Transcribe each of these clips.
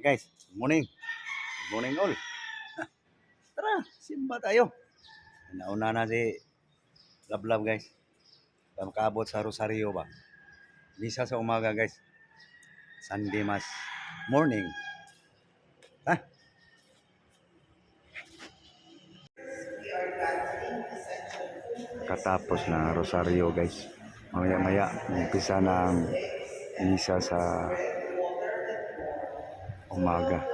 Guys, morning. Good morning all. Tara, simba tayo. Nauna na si Lablab guys. Para makaabot sa Rosario ba. Misa sa umaga guys. Sunday mas morning. Ha? Katapos na Rosario guys. Maya-maya, umpisa ng misa sa umaga.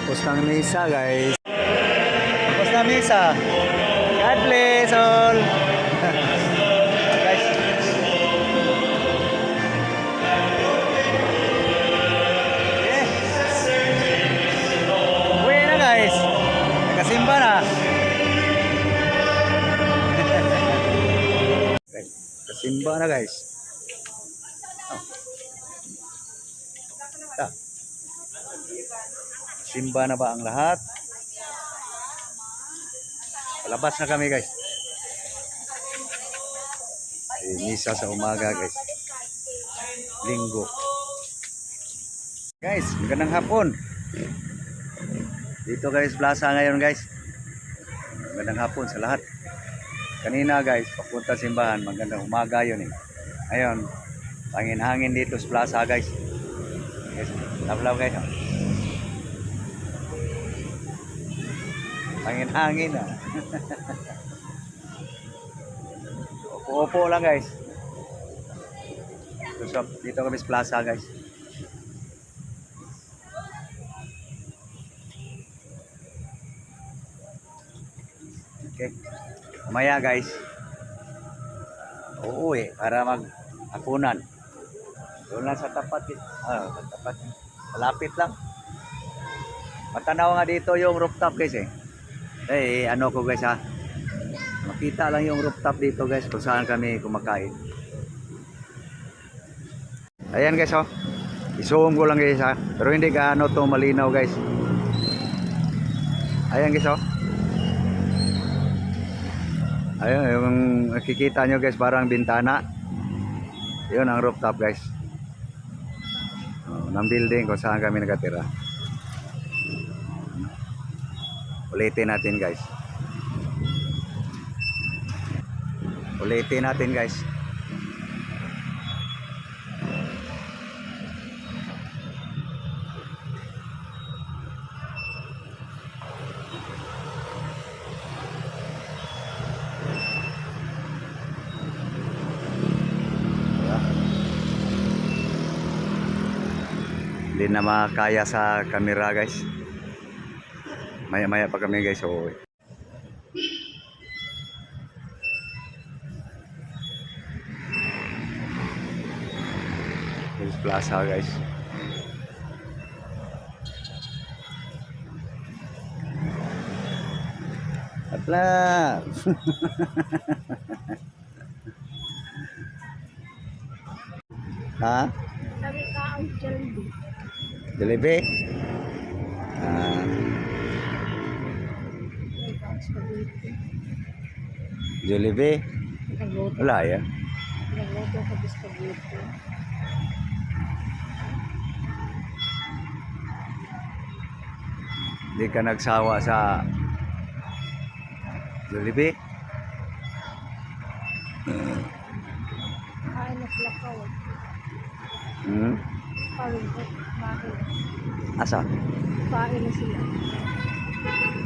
Tapos ng misa guys. Tapos na misa. God bless all. Guys. Uwi na guys. Nakasimba na. Guys, kasimba na guys. Oh. Simba na ba ang lahat? Palabas na kami guys. Misa sa umaga guys. Linggo. Guys, magandang hapon. Dito guys, plaza ngayon guys. Magandang hapon sa lahat. Kanina guys, papunta simbahan. Magandang umaga yun eh. Ngayon, hangin-hangin dito sa plaza guys. Guys, love guys. Hangin-hangin ah. Upo-upo lang guys. Dito kami sa plaza guys. Okay. Mamaya guys. Uuwi para mag-hapunan. Doon lang sa tapat. Sa tapat. Malapit lang. Matanaw nga dito yung rooftop guys eh. Ano ko guys ha. Makita lang yung rooftop dito guys kung saan kami kumakain. Ayan guys oh. I-zoom ko lang guys ha. Pero hindi gaano to malinaw guys. Ayan guys oh. Ayun yung nakikita nyo guys parang bintana. Yun ang rooftop guys. Ng building kung saan kami nakatira. Ulitin natin guys. Ulitin natin guys. Hindi na makaya sa camera guys. Maya-maya pa kami guys. So, Hills Plaza guys. Atla. Ha? Sabi ka, Ay, Jollibee. Jollibee? Ah, Ay, spaghetti. Jollibee? Nagluto. Wala yan. Nagluto ko ng spaghetti. Hindi ka nagsawa sa Jollibee? Kain na sila ko. Hmm? Kain ko. Kain. Asa? Kain na sila.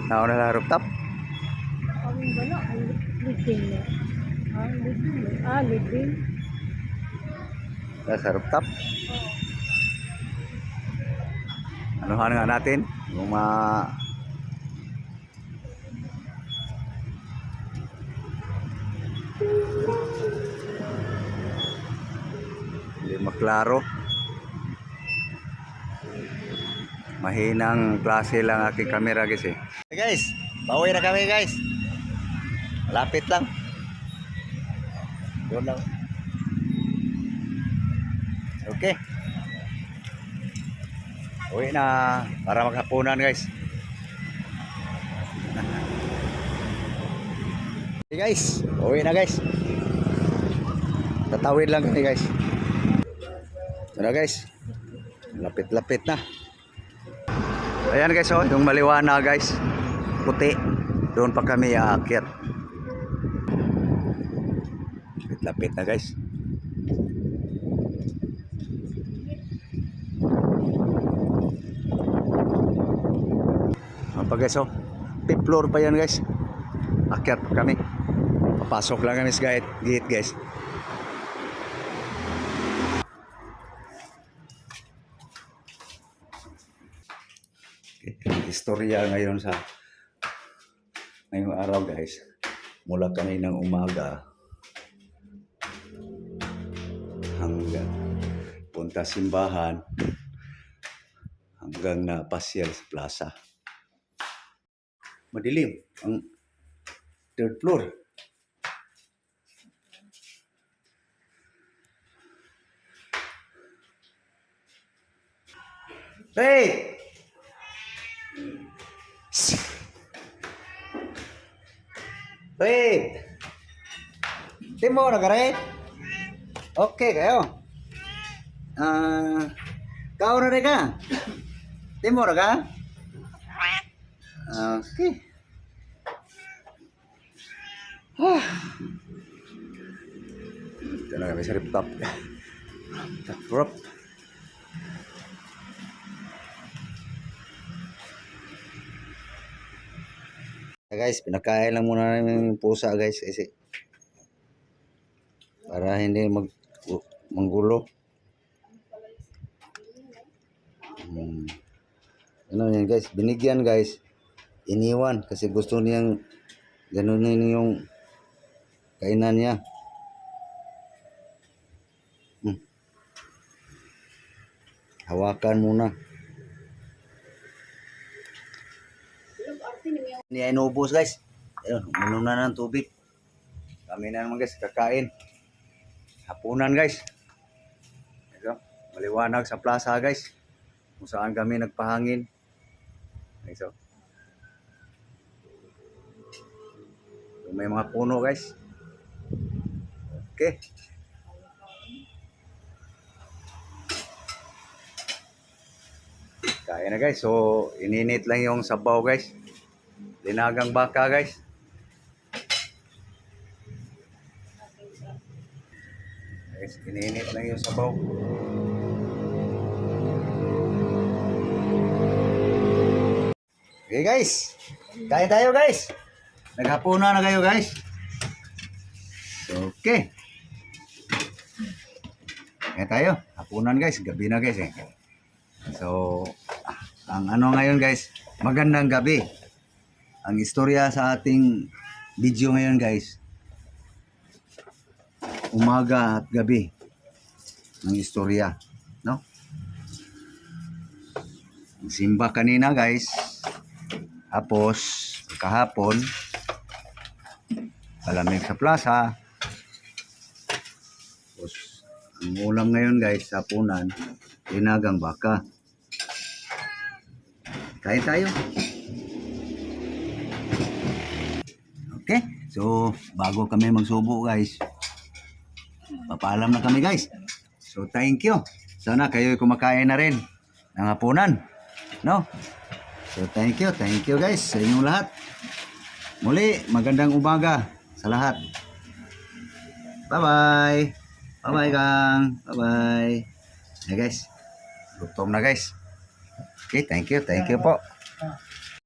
Nauna na rooftop? Kain ba na? Living na. Living na. Living. Nasa rooftop? Anuhan nga natin? Yung hindi maklaro. Mahinang klase lang aking camera guys eh. Hey guys, pauwi na kami guys. Malapit lang. Doon lang. Okay. Uwi na para maghapunan guys. Hey guys, uwi na guys. Tatawid lang kami guys. Ito na guys. Lapit-lapit na. Ayan guys oh, yung maliwana guys. Puti. Doon pa kami aakyat. Lapit na guys. Apa guys oh. Fifth floor pa yan guys. Akyat pa kami. Papasok lang kami sa gate guys. Istorya ngayon sa ngayong araw guys, mula kaninang umaga hanggang punta simbahan hanggang napasyal sa plaza. Madilim ang third floor. Hey! Wait! Timo na ka rin? Okay kayo. Kau na rin ka? Timo na ka? Okay. Ito na kami sa rooftop. Rooftop. Guys, pinakain lang muna namin yung pusa guys kasi para hindi manggulo. Ano yan guys, binigyan guys, iniwan kasi gusto niyang ganunin yung kainan niya. Hawakan muna. Hindi ay inubos guys. Ayun, uminom na ng tubig. Kami na naman guys, kakain. Hapunan guys. Ito, maliwanag sa plaza guys. Kung saan kami nagpahangin. Ito. May mga puno guys. Okay. Kain na guys. So, ininit lang yung sabaw guys. Linagang baka guys. Guys, ininit lang yung sabaw. Okay guys. Kain tayo guys. Naghapunan na kayo guys. Okay. Kain tayo. Hapunan guys. Gabi na guys eh. So, ang ano ngayon guys, magandang gabi. Ang istorya sa ating video ngayon guys, umaga at gabi ng istorya, no? Simba kanina guys, tapos kahapon palamig sa plaza, tapos ang ulam ngayon guys, hapunan, Tinagang baka. Kain tayo. Okay, so bago kami magsubo guys, papaalam na kami guys. So thank you. Sana kayo kumakain na rin ng hapunan. No? So thank you guys sa inyong lahat. Muli, magandang umaga sa lahat. Bye-bye. Bye-bye gang. Bye-bye. Hey guys, gutom na guys. Okay, thank you po.